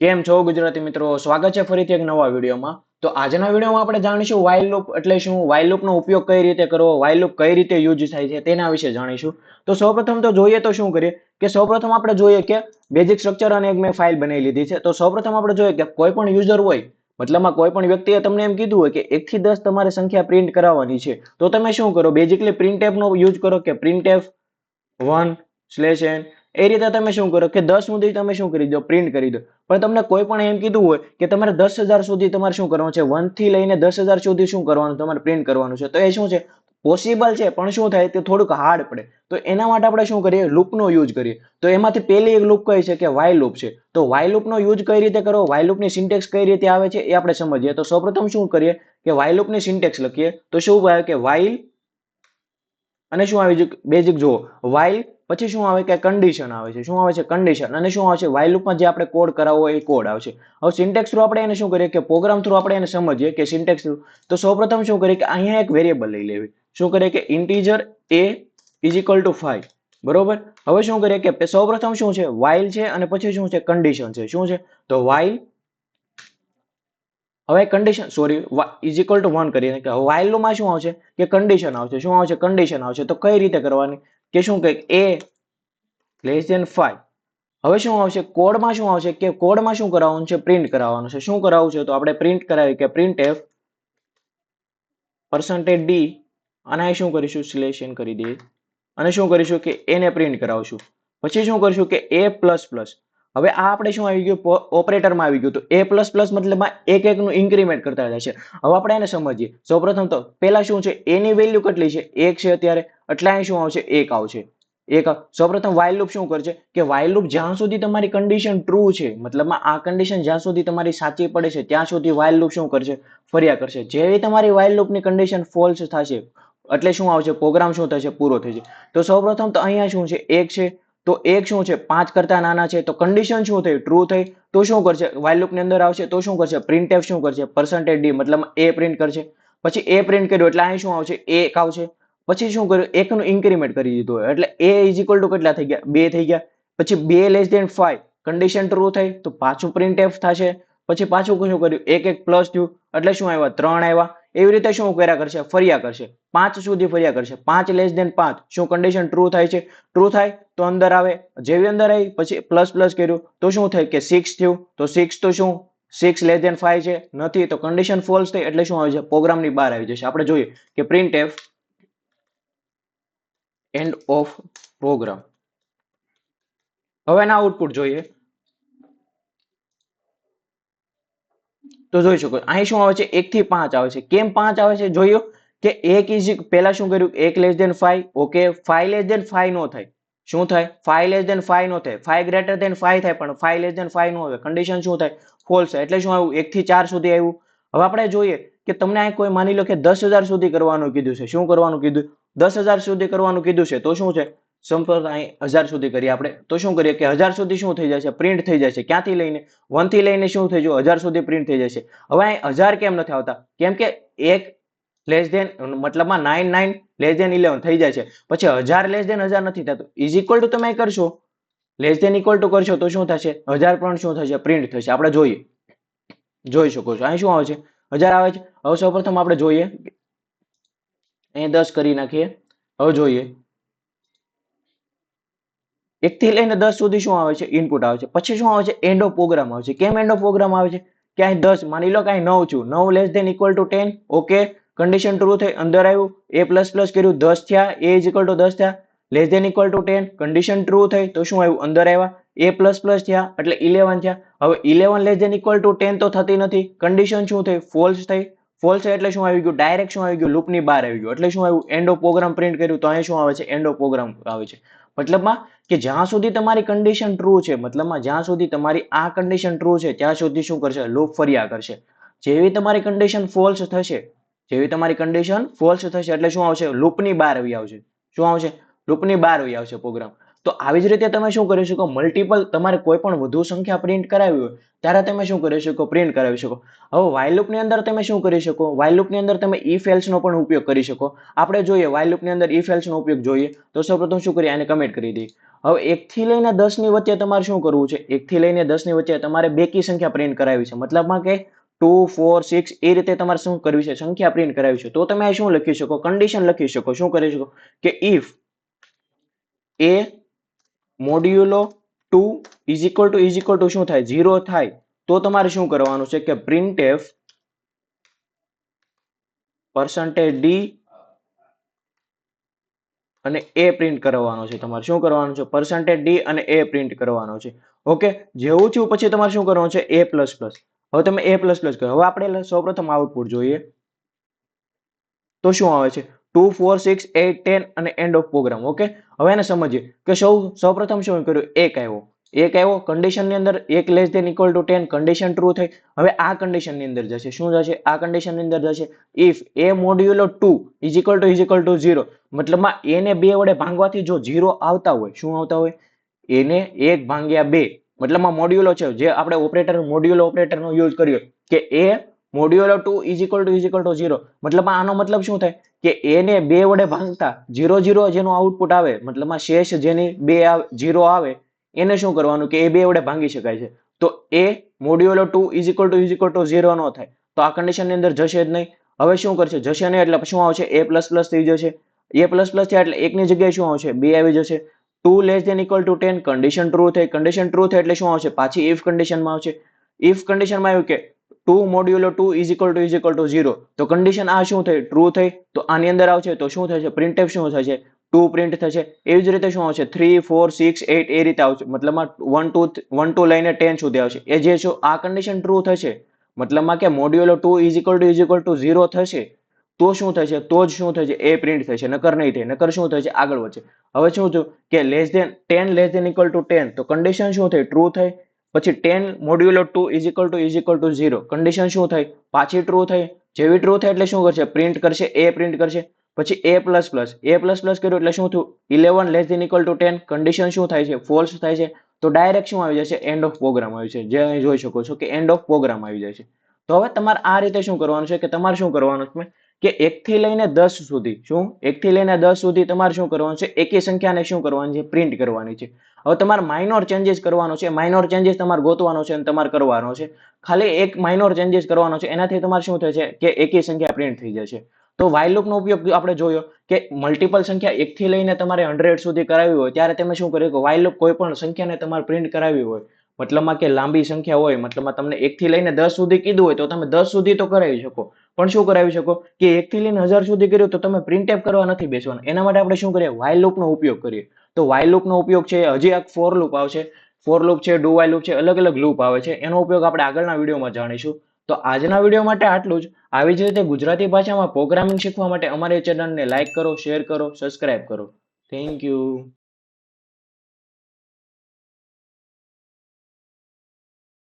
કેમ છો ગુજરાતી મિત્રો? સ્વાગત છે ફરીથી એક નવા વિડીયોમાં. તો આજના વિડીયોમાં આપણે જાણીશું while loop એટલે શું, while loop નો ઉપયોગ કઈ રીતે કરવો, while loop કઈ રીતે યુઝ થાય છે તેના વિશે જાણીશું. તો સૌપ્રથમ તો જોઈએ તો શું કરીએ કે સૌપ્રથમ આપણે જોઈએ કે બેઝિક સ્ટ્રક્ચર અને એક મેં ફાઇલ બનાવી લીધી છે. તો સૌપ્રથમ આપણે જોઈએ કે કોઈ પણ યુઝર હોય, મતલબમાં કોઈ પણ વ્યક્તિએ તમને એમ કીધું હોય કે 1 થી 10 તમારે સંખ્યા પ્રિન્ટ કરાવવાની છે, તો તમે શું કરો, બેઝિકલી printf નો યુઝ કરો કે printf 1/n એ રીતે તમે શું કરો કે 10 સુધી તમે શું કરી દો, પ્રિન્ટ કરી દો. પણ તમને કોઈ પણ એમ કીધું હોય કે તમારે 10,000 સુધી તમારે શું કરવાનું છે, 1 થી લઈને 10,000 સુધી શું કરવાનું, તમારે પ્રિન્ટ કરવાનું છે. તો એ શું છે, પોસિબલ છે પણ શું થાય તે થોડુંક હાર્ડ પડે. તો એના માટે આપણે શું કરીએ, લૂપનો યુઝ કરીએ. તો એમાંથી પહેલી એક લૂપ કઈ છે કે while loop છે. તો while loop નો યુઝ કઈ રીતે કરવો, while loop ની સિન્ટેક્સ કઈ રીતે આવે છે એ આપણે સમજીએ. તો સૌપ્રથમ શું કરીએ કે while loop ની સિન્ટેક્સ લખીએ. તો શું આવે કે while અને શું આવી છે બેઝિક જુઓ, while પછી શું આવે કે કન્ડિશન આવે છે. શું આવે છે, કન્ડિશન. અને શું આવે છે, while લૂપમાં જે આપણે કોડ કરાવવો હોય એ કોડ આવશે. હવે સિન્ટેક્સ થ્રુ આપણે એને શું કરીએ કે પ્રોગ્રામ થ્રુ આપણે એને સમજીએ કે સિન્ટેક્સ થ્રુ. તો સૌપ્રથમ શું કરીએ કે અહીંયા એક વેરિયેબલ લઈ લેવી. શું કરીએ કે integer a is equal to 5. બરોબર. હવે શું કરીએ કે સૌપ્રથમ શું છે, while છે અને પછી શું છે, કન્ડિશન છે. શું છે, તો while હવે condition sorry is equal to 1 કરીએ કે while માં શું આવશે કે કન્ડિશન આવશે. શું આવશે, કન્ડિશન આવશે. તો કઈ રીતે કરવાની કે શું કે a લેસ ધેન 5. હવે શું આવશે, કોડમાં શું આવશે કે કોડમાં શું કરાવવાનું છે, પ્રિન્ટ કરાવવાનું છે. શું કરાવવું છે, તો આપણે પ્રિન્ટ કરાવી કે printf %d અને અહીં શું કરીશું, સિલેક્શન કરી દઈએ અને શું કરીશું કે એને પ્રિન્ટ કરાવશું. પછી શું કરીશું કે a++. હવે આ આપણે શું આવી ગયું, ઓપરેટરમાં આવી ગયું. તો a++ મતલબમાં એક એકનું ઇન્ક્રીમેન્ટ કરતા જાય છે. હવે આપણે એને સમજીએ. સૌપ્રથમ તો પહેલા શું છે, a ની વેલ્યુ કેટલી છે, 1 છે અત્યારે, એટલે અહીં શું આવશે, 1 આવશે. સૌપ્રથમ while loop શું કરશે કે while loop જ્યાં સુધી તમારી કન્ડિશન ટ્રુ છે, મતલબમાં આ કન્ડિશન જ્યાં સુધી તમારી સાચી પડે છે ત્યાં સુધી while loop શું કરશે, ફર્યા કરશે. જેવી તમારી while loop ની કન્ડિશન ફોલ્સ થશે એટલે શું આવશે, પ્રોગ્રામ શું થશે, પૂરો થશે. તો સૌપ્રથમ તો અહીંયા શું છે, 1 છે. તો 1 શું છે, 5 કરતા નાના છે. તો કન્ડિશન શું થઈ, ટ્રુ થઈ. તો શું કરશે, while loop ની અંદર આવશે. તો શું કરશે, printf શું કરશે, %d મતલબ a પ્રિન્ટ કરશે. પછી a પ્રિન્ટ કર્યું એટલે અહીં શું આવશે, 1 આવશે. પછી શું કર્યું, એકનું ઇન્ક્રીમેન્ટ કરી દીધું હોય એટલે a ઇઝ ઇક્વલ ટુ કેટલા થઈ ગયા, 2 થઈ ગયા. પછી 2 લેસ ધેન 5, કન્ડિશન ટ્રુ થઈ તો પાછું printf થશે. પછી પાછું શું કર્યું, એક એક પ્લસ થયું એટલે શું આવ્યા, 3 આવ્યા. એવી રીતે શું કર્યા કરશે, ફર્યા કરશે. 5 સુધી ફર્યા કરશે. 5 લેસ ધેન 5 શું કન્ડિશન ટ્રુ થાય છે, ટ્રુ થાય તો અંદર આવે. જેવી અંદર આવી પછી પ્લસ પ્લસ કર્યું તો શું થાય કે 6 થયું. તો 6 તો શું, 6 લેસ ધેન 5 છે, નથી. તો કન્ડિશન ફોલ્સ થઈ એટલે શું આવી જશે, પ્રોગ્રામની બહાર આવી જશે. આપણે જોઈએ કે printf એન્ડ ઓફ પ્રોગ્રામ. હવે એના આઉટપુટ જોઈએ તો જોઈ શકો અહીં શું આવે છે, 1 થી 5 આવે છે. કેમ 5 આવે છે, જોયું કે 1 ઇઝ પહેલા શું કર્યું, 1 less than 5. Okay, 5 less than 5 નો થાય. શું થાય, 5 લેસ ધેન 5 નો થાય. 5 ગ્રેટર ધેન 5 થાય પણ 5 લેસ ધેન 5 નો આવે. કન્ડિશન શું થાય, ફોલ્સ થાય. એટલે શું આવ્યું, 1 થી 4 સુધી આવ્યું. હવે આપણે જોઈએ કે તમને અહીં કોઈ માની લો કે 10,000 સુધી કરવાનું કીધું છે. શું કરવાનું કીધું, 10,000 સુધી કરવાનું કીધું છે. તો શું છે, સંપર્ક અહીં 1000 સુધી કરીએ આપણે. તો શું કરીએ કે 1000 સુધી શું થઈ જશે, પ્રિન્ટ થઈ જશે. ક્યાંથી લઈને 1 થી લઈને શું થઈ જશે, 1000 સુધી પ્રિન્ટ થઈ જશે. હવે અહીં 1000 કેમ નથી આવતા, કેમ કે 1 લેસ ધેન મતલબમાં 99 લેસ ધેન 11 થઈ જાય છે. પછી 1000 લેસ ધેન 1000 નથી થતું. ઇઝ ઇક્વલ ટુ તમે કરશો, લેસ ધેન ઇક્વલ ટુ કરશો તો શું થશે, 1000 પણ શું થશે, પ્રિન્ટ થશે. આપણે જોઈએ, જોઈ શકો છો અહીં શું આવે છે, 1000 આવે છે. હવે સૌપ્રથમ આપણે જોઈએ, અહીં 10 કરી નાખીએ. હવે જોઈએ 1 થી લઈને 10 સુધી શું આવે છે, ઇનપુટ આવે છે. પછી શું આવે છે, એન્ડ ઓફ પ્રોગ્રામ આવે છે. કેમ એન્ડ ઓફ પ્રોગ્રામ આવે છે કે અહીં 10 માની લો કે અહીં 9 છું, 9 less than equal to 10. Okay, condition true થઈ, અંદર આવ્યું, a++ કર્યું, 10 થયા, a ઇઝ ઇક્વલ ટુ 10 થયા. Less than equal to 10, condition true થઈ તો શું આવ્યું, અંદર આવ્યા, a++ થયા એટલે 11 થયા. હવે 11 લેસ ધેન ઇક્વલ ટુ 10 તો થતી નથી. કન્ડિશન શું થઈ, ફોલ્સ થઈ. ફોલ્સ એટલે શું આવી ગયું, ડાયરેક્ટ શું આવી ગયું, લૂપની બહાર આવી ગયું. એટલે શું આવ્યું, એન્ડ ઓફ પ્રોગ્રામ પ્રિન્ટ કર્યું. તો અહીં શું આવે છે, એન્ડ ઓફ પ્રોગ્રામ આવે છે. મતલબમાં કે જ્યાં સુધી તમારી કન્ડિશન ટ્રુ છે, મતલબમાં જ્યાં સુધી તમારી આ કન્ડિશન ટ્રુ છે ત્યાં સુધી શું કરશે, લૂપ ફર્યા કરશે. જેવી તમારી કન્ડિશન ફોલ્સ થશે, જેવી તમારી કન્ડિશન ફોલ્સ થશે એટલે શું આવશે, લૂપની બહાર આવી આવશે. શું આવશે, લૂપની બહાર આવી આવશે પ્રોગ્રામ. તો આવી જ રીતે તમે શું કરી શકો, મલ્ટિપલ તમારે કોઈ પણ વધુ સંખ્યા પ્રિન્ટ કરાવી હોય ત્યારે તમે શું કરી શકો, પ્રિન્ટ કરાવી શકો. હવે while loop ની અંદર તમે શું કરી શકો, while loop ની અંદર તમે if else નો પણ ઉપયોગ કરી શકો. આપણે જોઈએ while loop ની અંદર if else નો ઉપયોગ જોઈએ તો સૌપ્રથમ શું કરીએ, આને કમેન્ટ કરી દઈએ. હવે 1 થી લઈને 10 ની વચ્ચે તમારે શું કરવું છે? 1 થી લઈને 10 ની વચ્ચે તમારે બેકી સંખ્યા પ્રિન્ટ કરાવી છે. મતલબમાં કે 2, 4, 6 એ રીતે તમારે શું કરવી છે? સંખ્યા પ્રિન્ટ કરાવી છે. તો તમે આ શું લખી શકો? કન્ડિશન લખી શકો. શું કરી શકો? કે ઇફ a મોડ્યુલો 2 ઇઝ ઇક્વલ ટુ શું થાય? 0 થાય તો તમારે શું કરવાનું છે? કે printf %d અને a પ્રિન્ટ કરવાનો છે. તમારે શું કરવાનું છે? %d અને a પ્રિન્ટ કરવાનો છે. ઓકે, જેવું થયું પછી તમારે શું કરવાનું છે? a++. હવે તમે a++ કરો. હવે આપણે સૌપ્રથમ આઉટપુટ જોઈએ. તો શું આવે છે? 2, 4, 6, 8, 10 અને એન્ડ ઓફ પ્રોગ્રામ. ઓકે, હવે એને સમજીએ કે સૌપ્રથમ શું કર્યું? 1 આવ્યો. 1 આવ્યો કન્ડિશન ની અંદર 1 less than equal to 10 condition true થઈ. હવે આ કન્ડિશન ની અંદર જશે. શું જશે? આ કન્ડિશન ની અંદર જશે ઇફ a મોડ્યુલો 2 ઇઝ ઇક્વલ ટુ 0. મતલબમાં a ને 2 વડે ભાંગવાથી જો 0 આવતા હોય, શું આવતા હોય? એને 1 ભાગ્યા 2 મતલબમાં મોડ્યુલો છે જે આપણે મોડ્યુલો ઓપરેટરનો યુઝ કર્યો કે a મોડ્યુલો 2 ઇઝ ઇક્વલ ટુ 0. મતલબ આનો મતલબ શું થાય? કે a ને 2 વડે ભાંગતા 0 0 જેનું આઉટપુટ આવે, મતલબમાં શેષ જેની 0 આવે એને શું કરવાનું? કે એ 2 વડે ભાંગી શકાય છે. તો a મોડ્યુલો 2 ઇઝ ઇક્વલ ટુ 0 નો થાય તો આ કન્ડિશન ની અંદર જશે જ નહીં. હવે શું કરશે? જશે નહીં એટલે શું આવશે? a++ થઈ જશે. a++ થયા એટલે 1 ની જગ્યાએ શું આવશે? 2 આવી જશે. 2 less than equal to 10 condition true થઈ. કન્ડિશન ટ્રુ થઈ એટલે શું આવશે? પાછી ઇફ કન્ડિશનમાં આવશે. ઇફ કન્ડિશનમાં આવ્યું કે 2 મોડ્યુલો 2 ઇઝ ઇક્વલ ટુ 0. તો કન્ડિશન આ શું થઈ? ટ્રુ થઈ. તો આની અંદર આવશે તો શું થશે? પ્રિન્ટએફ શું થશે? 2 પ્રિન્ટ થશે. એવી જ રીતે શું આવશે? 3, 4, 6, 8 એ રીતે આવશે. મતલબમાં 1 2 લઈને 10 સુધી આવશે. એ જે શું આ કન્ડિશન ટ્રુ થશે. મતલબમાં કે મોડ્યુલો 2 ઇઝ ઇક્વલ ટુ 0 થશે. તો શું થશે? તો જ શું થશે? એ પ્રિન્ટ થશે. નકર નહીં થાય. નકર શું થશે? આગળ વધશે. હવે શું થયું? કે less than 10 less than equal to 10. તો કન્ડિશન શું થઈ? ટ્રુ થઈ. પછી 10 મોડ્યુલો 2 ઇઝ ઇક્વલ ટુ 0. કન્ડિશન શું થઈ? પાછી ટ્રુ થઈ. જેવી ટ્રુ થઈ એટલે શું કરશે? પ્રિન્ટ કરશે. એ પ્રિન્ટ કરશે. પછી a++. a++ કર્યું એટલે શું થયું? 11 less than equal to 10. Condition શું થાય છે? ફોલ્સ થાય છે. તો ડાયરેક્ટ શું આવી જશે? એન્ડ ઓફ પ્રોગ્રામ આવી છે. જે અહીં જોઈ શકો છો કે એન્ડ ઓફ પ્રોગ્રામ આવી જાય છે. તો હવે તમારે આ રીતે શું કરવાનું છે? કે તમારે શું કરવાનું છે? કે 1 થી લઈને 10 સુધી શું 1 થી લઈને 10 સુધી તમારે શું કરવાનું છે? એકી સંખ્યાને શું કરવાની છે? પ્રિન્ટ કરવાની છે. હવે તમારે માઇનોર ચેન્જીસ કરવાનો છે. માઇનોર ચેન્જીસ તમારે ગોતવાનો છે અને તમારે કરવાનો છે. ખાલી એક માઇનોર ચેન્જીસ કરવાનો છે. એનાથી તમારે શું થશે? કે એકી સંખ્યા પ્રિન્ટ થઈ જશે. તો while loop નો ઉપયોગ આપણે જોયો કે મલ્ટિપલ સંખ્યા 1 થી લઈને તમારે 100 સુધી કરાવી હોય ત્યારે તમે શું કર્યું? કે while loop કોઈ પણ સંખ્યાને તમારે પ્રિન્ટ કરાવી હોય, મતલબમાં કે લાંબી સંખ્યા હોય, મતલબમાં તમને 1 થી લઈને 10 સુધી કીધું હોય તો તમે 10 સુધી તો કરાવી શકો. પણ શું કરાવી શકો? કે 1 થી લઈને 1000 સુધી કર્યું તો તમે printf કરવા નથી બેસવાના. એના માટે આપણે શું કરીએ? while loop નો ઉપયોગ કરીએ. તો while loop નો ઉપયોગ છે, હજી એક for loop આવશે. for loop છે, do while loop છે, અલગ અલગ loop આવે છે. એનો ઉપયોગ આપણે આગળના વિડીયોમાં જાણીશું. તો આજના વિડીયો માટે આટલું જ. આવી જ રીતે ગુજરાતી ભાષામાં પ્રોગ્રામિંગ શીખવા માટે અમારી ચેનલને લાઈક કરો, શેર કરો, સબસ્ક્રાઇબ કરો. Thank you.